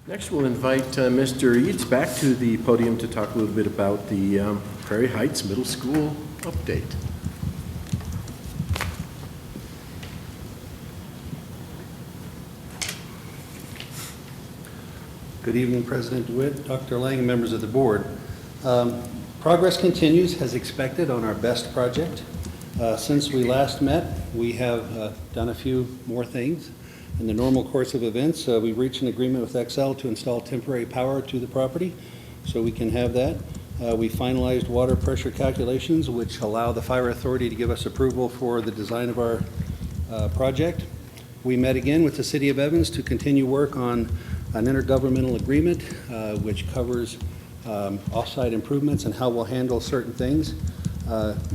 Next, we'll invite Mr. Eads back to the podium to talk a little bit about the Prairie Heights Middle School update. Good evening, President DeWitt, Dr. Lang, and members of the board. Progress continues as expected on our BEST project. Since we last met, we have done a few more things. In the normal course of events, we've reached an agreement with XL to install temporary power to the property, so we can have that. We finalized water pressure calculations, which allow the fire authority to give us approval for the design of our project. We met again with the City of Evans to continue work on an intergovernmental agreement, which covers off-site improvements and how we'll handle certain things.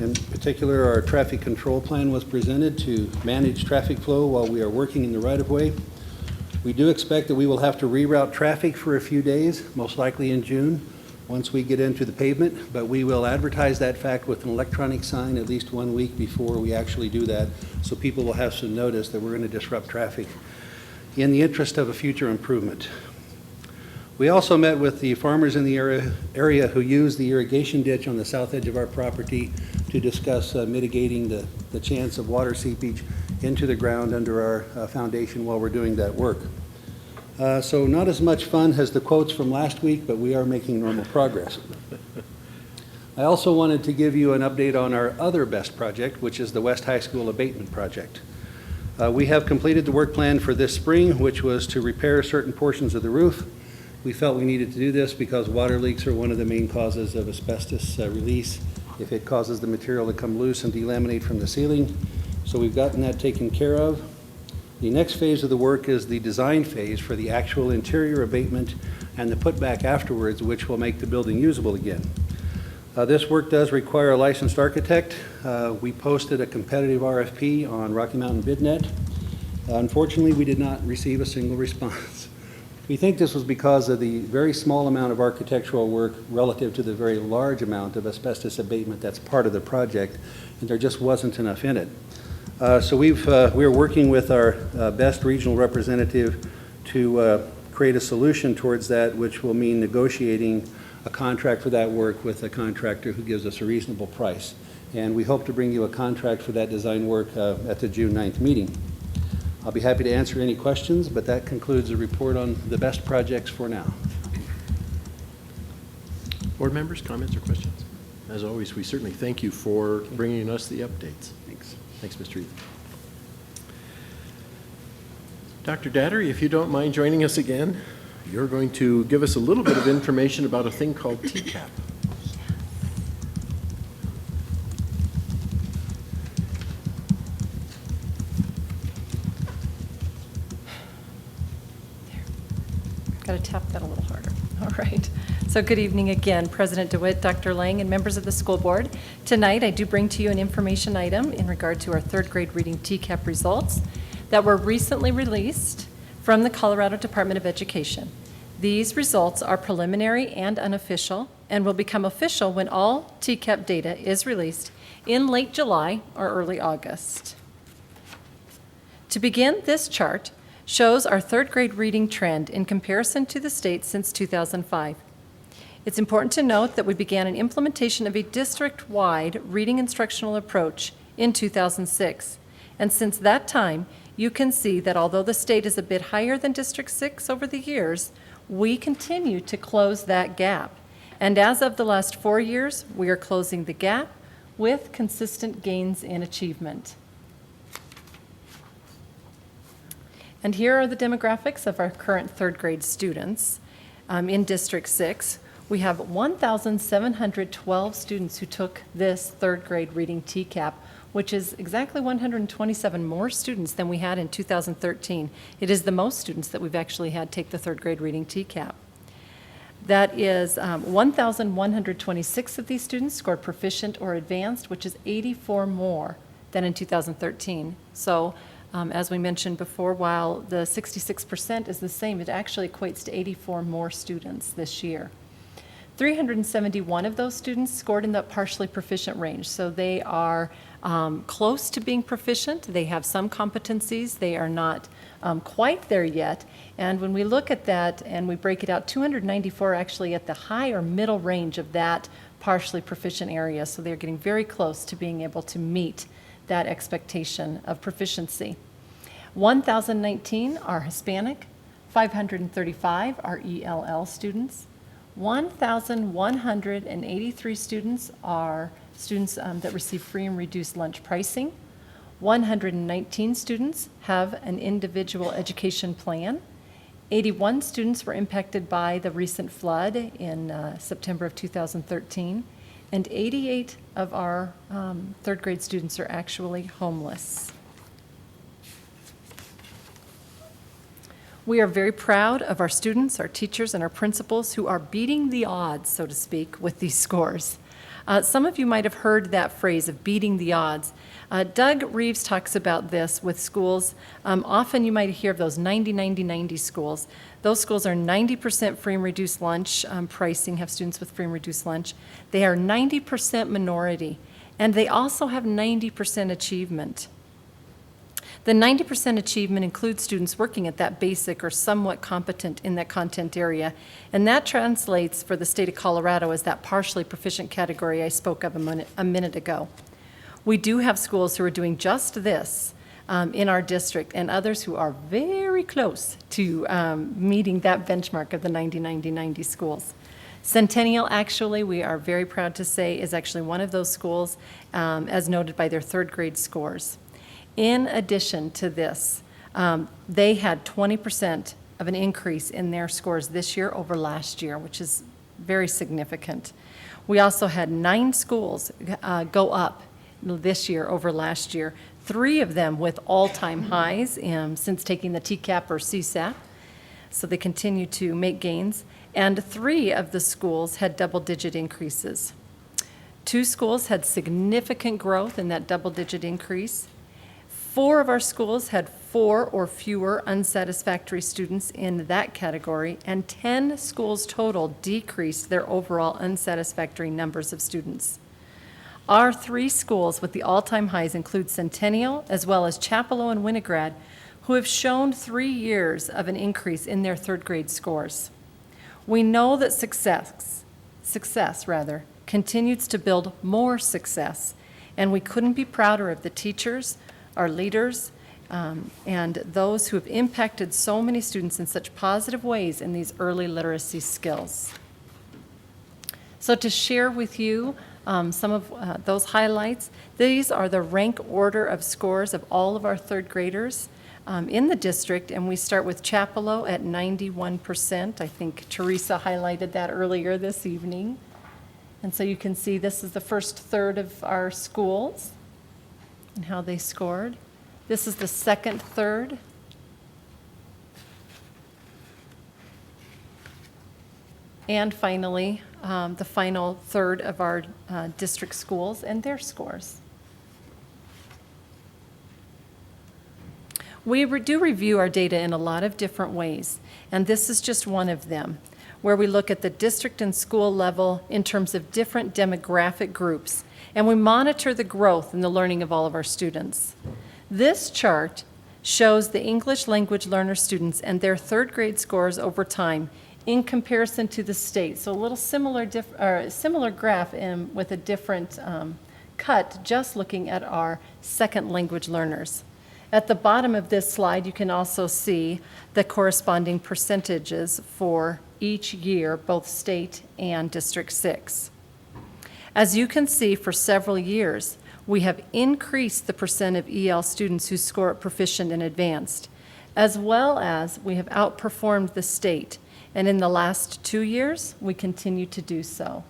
In particular, our traffic control plan was presented to manage traffic flow while we are working in the right-of-way. We do expect that we will have to reroute traffic for a few days, most likely in June, once we get into the pavement, but we will advertise that fact with an electronic sign at least 1 week before we actually do that, so people will have some notice that we're going to disrupt traffic in the interest of a future improvement. We also met with the farmers in the area who use the irrigation ditch on the south edge of our property to discuss mitigating the chance of water seepage into the ground under our foundation while we're doing that work. So not as much fun as the quotes from last week, but we are making normal progress. I also wanted to give you an update on our other BEST project, which is the West High School abatement project. We have completed the work plan for this spring, which was to repair certain portions of the roof. We felt we needed to do this because water leaks are one of the main causes of asbestos release if it causes the material to come loose and delaminate from the ceiling. So we've gotten that taken care of. The next phase of the work is the design phase for the actual interior abatement and the putback afterwards, which will make the building usable again. This work does require a licensed architect. We posted a competitive RFP on Rocky Mountain BidNet. Unfortunately, we did not receive a single response. We think this was because of the very small amount of architectural work relative to the very large amount of asbestos abatement that's part of the project, and there just wasn't enough in it. So we're working with our BEST regional representative to create a solution towards that, which will mean negotiating a contract for that work with a contractor who gives us a reasonable price. And we hope to bring you a contract for that design work at the June 9th meeting. I'll be happy to answer any questions, but that concludes the report on the BEST projects for now. Board members, comments or questions? As always, we certainly thank you for bringing us the updates. Thanks. Thanks, Mr. Eads. Dr. Dattery, if you don't mind joining us again, you're going to give us a little bit of information about a thing called Tcap. Got to tap that a little harder. All right. So good evening again, President DeWitt, Dr. Lang, and members of the school board. Tonight, I do bring to you an information item in regard to our third grade reading Tcap results that were recently released from the Colorado Department of Education. These results are preliminary and unofficial and will become official when all Tcap data is released in late July or early August. To begin, this chart shows our third grade reading trend in comparison to the state since 2005. It's important to note that we began an implementation of a district-wide reading instructional approach in 2006. And since that time, you can see that although the state is a bit higher than District 6 over the years, we continue to close that gap. And as of the last 4 years, we are closing the gap with consistent gains in achievement. And here are the demographics of our current third grade students. In District 6, we have 1,712 students who took this third grade reading Tcap, which is exactly 127 more students than we had in 2013. It is the most students that we've actually had take the third grade reading Tcap. That is 1,126 of these students scored proficient or advanced, which is 84 more than in 2013. So as we mentioned before, while the 66% is the same, it actually equates to 84 more students this year. 371 of those students scored in the partially proficient range, so they are close to being proficient. They have some competencies. They are not quite there yet. And when we look at that and we break it out, 294 actually at the high or middle range of that partially proficient area, so they're getting very close to being able to meet that expectation of proficiency. 1,019 are Hispanic, 535 are ELL students, 1,183 students are students that receive free and reduced lunch pricing. 119 students have an individual education plan. 81 students were impacted by the recent flood in September of 2013. And 88 of our third grade students are actually homeless. We are very proud of our students, our teachers, and our principals who are beating the odds, so to speak, with these scores. Some of you might have heard that phrase of beating the odds. Doug Reeves talks about this with schools. Often you might hear of those 90-90-90 schools. Those schools are 90% free and reduced lunch pricing, have students with free and reduced lunch. They are 90% minority, and they also have 90% achievement. The 90% achievement includes students working at that basic or somewhat competent in that content area, and that translates for the state of Colorado as that partially proficient category I spoke of a minute ago. We do have schools who are doing just this in our district, and others who are very close to meeting that benchmark of the 90-90-90 schools. Centennial, actually, we are very proud to say, is actually one of those schools, as noted by their third grade scores. In addition to this, they had 20% of an increase in their scores this year over last year, which is very significant. We also had 9 schools go up this year over last year, 3 of them with all-time highs since taking the Tcap or CSAP, so they continue to make gains, and 3 of the schools had double-digit increases. 2 schools had significant growth in that double-digit increase. 4 of our schools had 4 or fewer unsatisfactory students in that category, and 10 schools total decreased their overall unsatisfactory numbers of students. Our 3 schools with the all-time highs include Centennial, as well as Chapello and Winograd, who have shown 3 years of an increase in their third grade scores. We know that success continues to build more success, and we couldn't be prouder of the teachers, our leaders, and those who have impacted so many students in such positive ways in these early literacy skills. So to share with you some of those highlights, these are the rank order of scores of all of our third graders in the district, and we start with Chapello at 91%. I think Teresa highlighted that earlier this evening. And so you can see this is the first third of our schools and how they scored. This is the second third. And finally, the final third of our district schools and their scores. We do review our data in a lot of different ways, and this is just one of them, where we look at the district and school level in terms of different demographic groups, and we monitor the growth in the learning of all of our students. This chart shows the English language learner students and their third grade scores over time in comparison to the state. So a little similar graph with a different cut, just looking at our second language learners. At the bottom of this slide, you can also see the corresponding percentages for each year, both state and District 6. As you can see, for several years, we have increased the percent of EL students who score at proficient and advanced, as well as we have outperformed the state. And in the last 2 years, we continue to do so.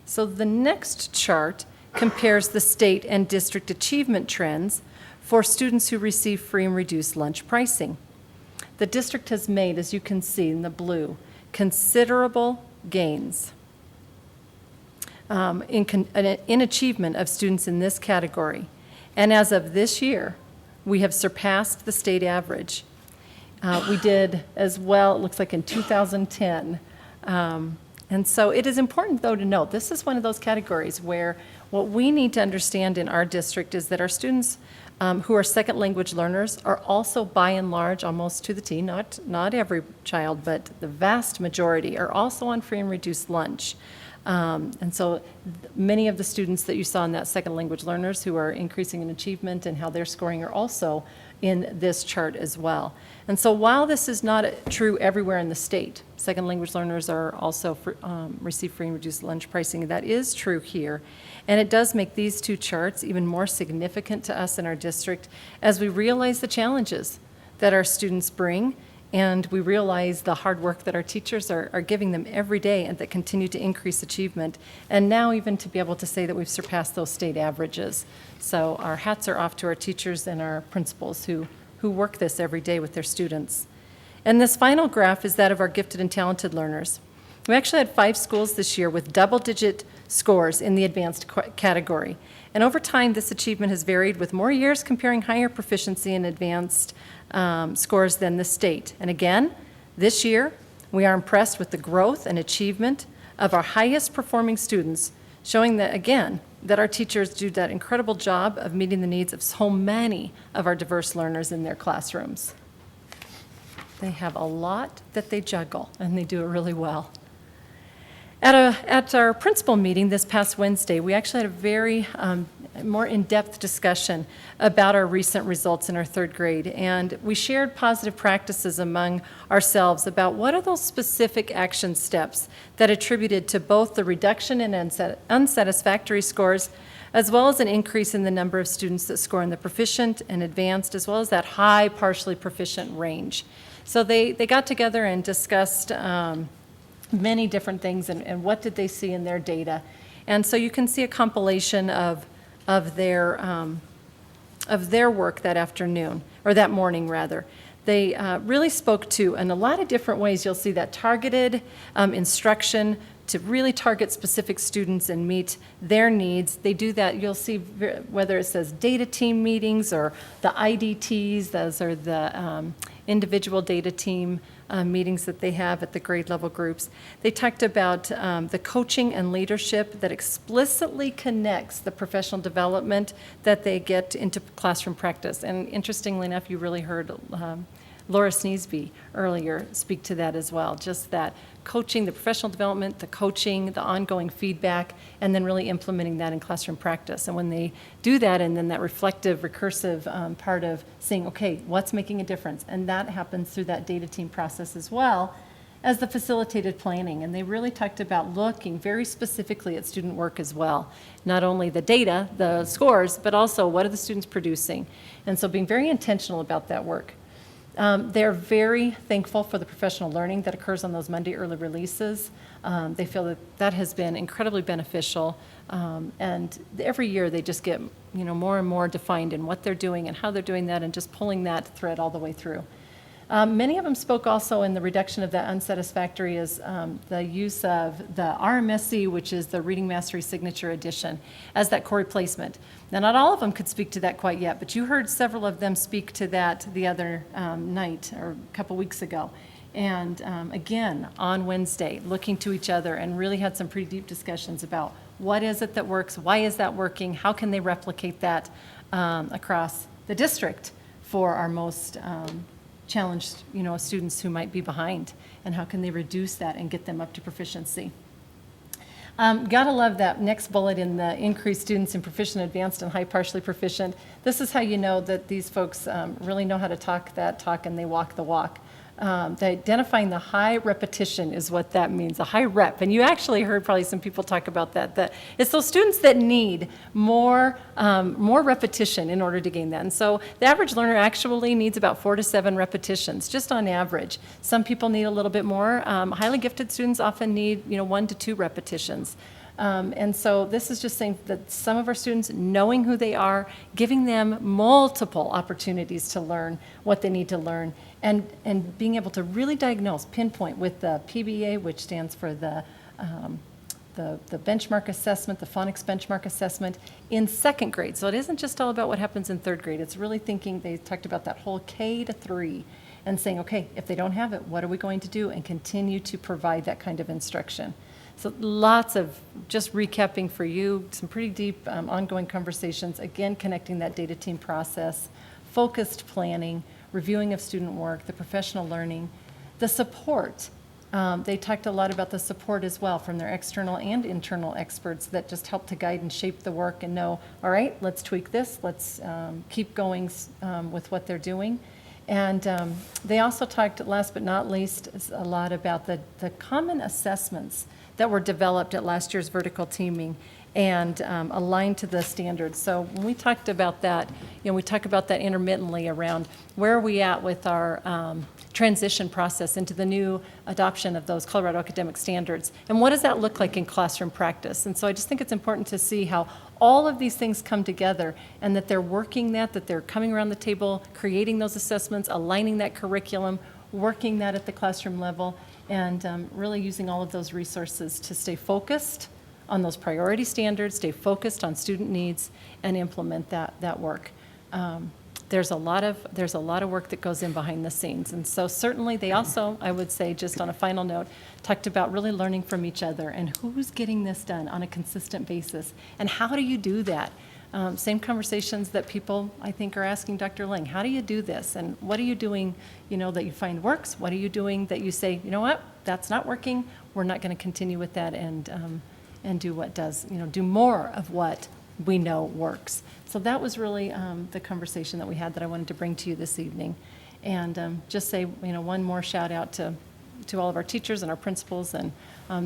So the next chart compares the state and district achievement trends for students who receive free and reduced lunch pricing. The district has made, as you can see in the blue, considerable gains in achievement of students in this category. And as of this year, we have surpassed the state average. We did as well, it looks like in 2010. And so it is important, though, to note, this is one of those categories where what we need to understand in our district is that our students who are second language learners are also, by and large, almost to the T, not every child, but the vast majority are also on free and reduced lunch. And so many of the students that you saw in that second language learners who are increasing in achievement and how they're scoring are also in this chart as well. And so while this is not true everywhere in the state, second language learners are also receive free and reduced lunch pricing. That is true here. And it does make these two charts even more significant to us in our district as we realize the challenges that our students bring, and we realize the hard work that our teachers are giving them every day and that continue to increase achievement. And now even to be able to say that we've surpassed those state averages. So our hats are off to our teachers and our principals who work this every day with their students. And this final graph is that of our gifted and talented learners. We actually had 5 schools this year with double-digit scores in the advanced category. And over time, this achievement has varied with more years comparing higher proficiency in advanced scores than the state. And again, this year, we are impressed with the growth and achievement of our highest performing students, showing that, again, that our teachers do that incredible job of meeting the needs of so many of our diverse learners in their classrooms. They have a lot that they juggle, and they do it really well. At our principal meeting this past Wednesday, we actually had a very more in-depth discussion about our recent results in our 3rd grade, and we shared positive practices among ourselves about what are those specific action steps that attributed to both the reduction in unsatisfactory scores as well as an increase in the number of students that score in the proficient and advanced, as well as that high partially proficient range. So they got together and discussed many different things and what did they see in their data. And so you can see a compilation of their work that afternoon, or that morning rather. They really spoke to, in a lot of different ways, you'll see that targeted instruction to really target specific students and meet their needs. They do that, you'll see whether it says data team meetings or the IDTs, those are the individual data team meetings that they have at the grade level groups. They talked about the coaching and leadership that explicitly connects the professional development that they get into classroom practice. And interestingly enough, you really heard Laura Sneesby earlier speak to that as well, just that coaching, the professional development, the coaching, the ongoing feedback, and then really implementing that in classroom practice. And when they do that, and then that reflective, recursive part of saying, okay, what's making a difference? And that happens through that data team process as well as the facilitated planning. And they really talked about looking very specifically at student work as well. Not only the data, the scores, but also what are the students producing? And so being very intentional about that work. They're very thankful for the professional learning that occurs on those Monday early releases. They feel that that has been incredibly beneficial, and every year they just get more and more defined in what they're doing and how they're doing that, and just pulling that thread all the way through. Many of them spoke also in the reduction of that unsatisfactory as the use of the RMSE, which is the Reading Mastery Signature Edition, as that core replacement. Now, not all of them could speak to that quite yet, but you heard several of them speak to that the other night or a couple weeks ago. And again, on Wednesday, looking to each other and really had some pretty deep discussions about what is it that works, why is that working, how can they replicate that across the district for our most challenged, students who might be behind, and how can they reduce that and get them up to proficiency. Gotta love that next bullet in the increased students in proficient, advanced, and high partially proficient. This is how you know that these folks really know how to talk that talk and they walk the walk. Identifying the high repetition is what that means, a high rep. And you actually heard probably some people talk about that it's those students that need more repetition in order to gain that. And so the average learner actually needs about 4 to 7 repetitions, just on average. Some people need a little bit more. Highly gifted students often need 1 to 2 repetitions. And so this is just saying that some of our students, knowing who they are, giving them multiple opportunities to learn what they need to learn, and being able to really diagnose, pinpoint with the PBA, which stands for the benchmark assessment, the phonics benchmark assessment in 2nd grade. So it isn't just all about what happens in 3rd grade. It's really thinking, they talked about that whole K to 3. and saying, okay, if they don't have it, what are we going to do? And continue to provide that kind of instruction. So lots of, just recapping for you, some pretty deep ongoing conversations, again, connecting that data team process, focused planning, reviewing of student work, the professional learning, the support. They talked a lot about the support as well from their external and internal experts that just help to guide and shape the work and know, all right, let's tweak this, let's keep going with what they're doing. And they also talked, last but not least, a lot about the common assessments that were developed at last year's vertical teaming and aligned to the standards. So when we talked about that, we talk about that intermittently around where are we at with our transition process into the new adoption of those Colorado academic standards, and what does that look like in classroom practice? And so I just think it's important to see how all of these things come together and that they're working that they're coming around the table, creating those assessments, aligning that curriculum, working that at the classroom level, and really using all of those resources to stay focused on those priority standards, stay focused on student needs, and implement that work. There's a lot of work that goes in behind the scenes. And so certainly they also, I would say, just on a final note, talked about really learning from each other and who's getting this done on a consistent basis. And how do you do that? Same conversations that people, I think, are asking Dr. Lang. How do you do this? And what are you doing, that you find works? What are you doing that you say, you know what, that's not working. We're not going to continue with that and do what does, do more of what we know works. So that was really the conversation that we had that I wanted to bring to you this evening. And just say, one more shout out to all of our teachers and our principals, and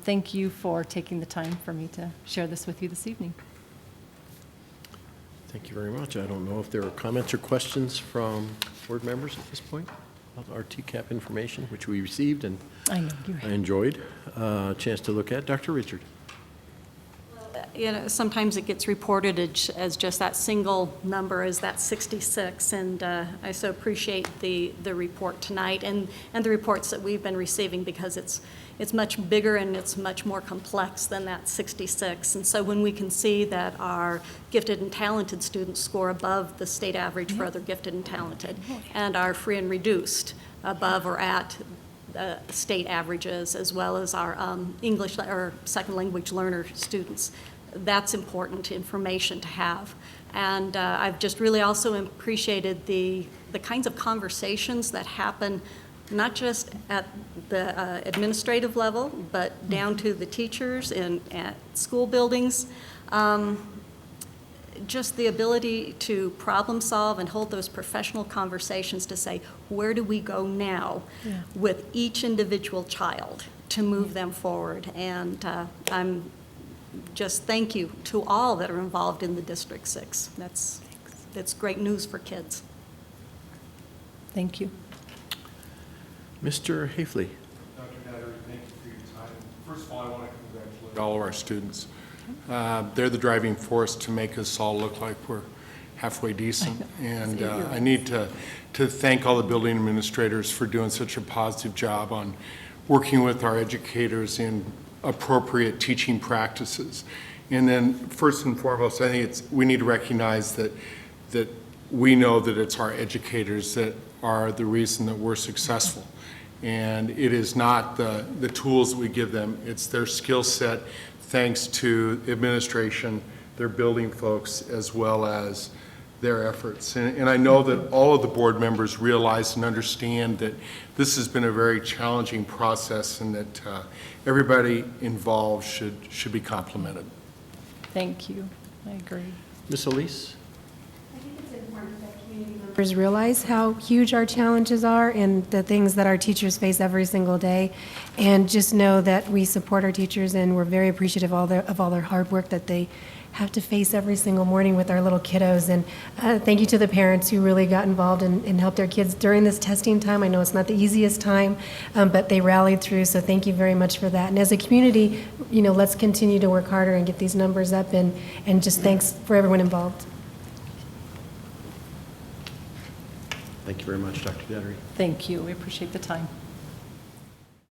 thank you for taking the time for me to share this with you this evening. Thank you very much. I don't know if there are comments or questions from board members at this point about our Tcap information, which we received and I know you I enjoyed a chance to look at. Dr. Richard. Sometimes it gets reported as just that single number, as that 66, and I so appreciate the report tonight and the reports that we've been receiving, because it's much bigger and it's much more complex than that 66. And so when we can see that our gifted and talented students score above the state average for other gifted and talented, and our free and reduced above or at state averages, as well as our English or second language learner students, that's important information to have. And I've just really also appreciated the kinds of conversations that happen, not just at the administrative level, but down to the teachers and at school buildings. Just the ability to problem solve and hold those professional conversations to say, where do we go now with each individual child to move them forward? And I'm just thank you to all that are involved in the District 6. That's great news for kids. Thank you. Mr. Hafley. Dr. Datter, thank you for your time. First of all, I want to congratulate all of our students. They're the driving force to make us all look like we're halfway decent. And I need to thank all the building administrators for doing such a positive job on working with our educators in appropriate teaching practices. And then first and foremost, I think we need to recognize that we know that it's our educators that are the reason that we're successful. And it is not the tools that we give them, it's their skill set, thanks to administration, their building folks, as well as their efforts. And I know that all of the board members realize and understand that this has been a very challenging process, and that everybody involved should be complimented. Thank you. I agree. Ms. Elise? I think it's important that community members realize how huge our challenges are and the things that our teachers face every single day, and just know that we support our teachers and we're very appreciative of all their hard work that they have to face every single morning with our little kiddos. And thank you to the parents who really got involved and helped their kids during this testing time. I know it's not the easiest time, but they rallied through, so thank you very much for that. And as a community, let's continue to work harder and get these numbers up, and just thanks for everyone involved. Thank you very much, Dr. Dettery. Thank you. We appreciate the time.